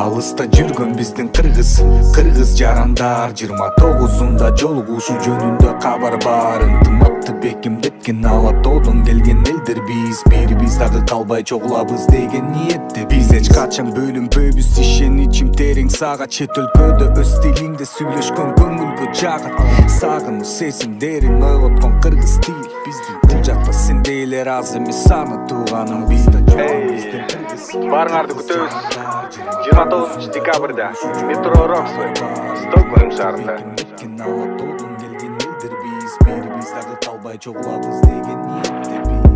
алыста жүргөн биздин кыргыз жарандар 29-унда жолугушуу жөнүндө кабар бар. Ынтымакты бекемдеткен Алатоодон келген элдер биз, бирибиз дагы калбай чогулабыз деген ниетте. Биз эч качан бөлүнбөйбүз, ишеничим терең сага. Чет өлкөдө өз стилиңде сүйлөшкөн көңүлгө жагат. Сагынуу сезимдерин ойлоткон кыргыз тил биздин. Бул жакта сендей эле аз эмес саны тууганым бизде. Баарыңарды күтөбүз. 29 декабрда метро Роксвей, Стокгольм шаарында. Алатоодон келген элдер биз, бирибиз дагы калбай чогулабыз деген ниетте.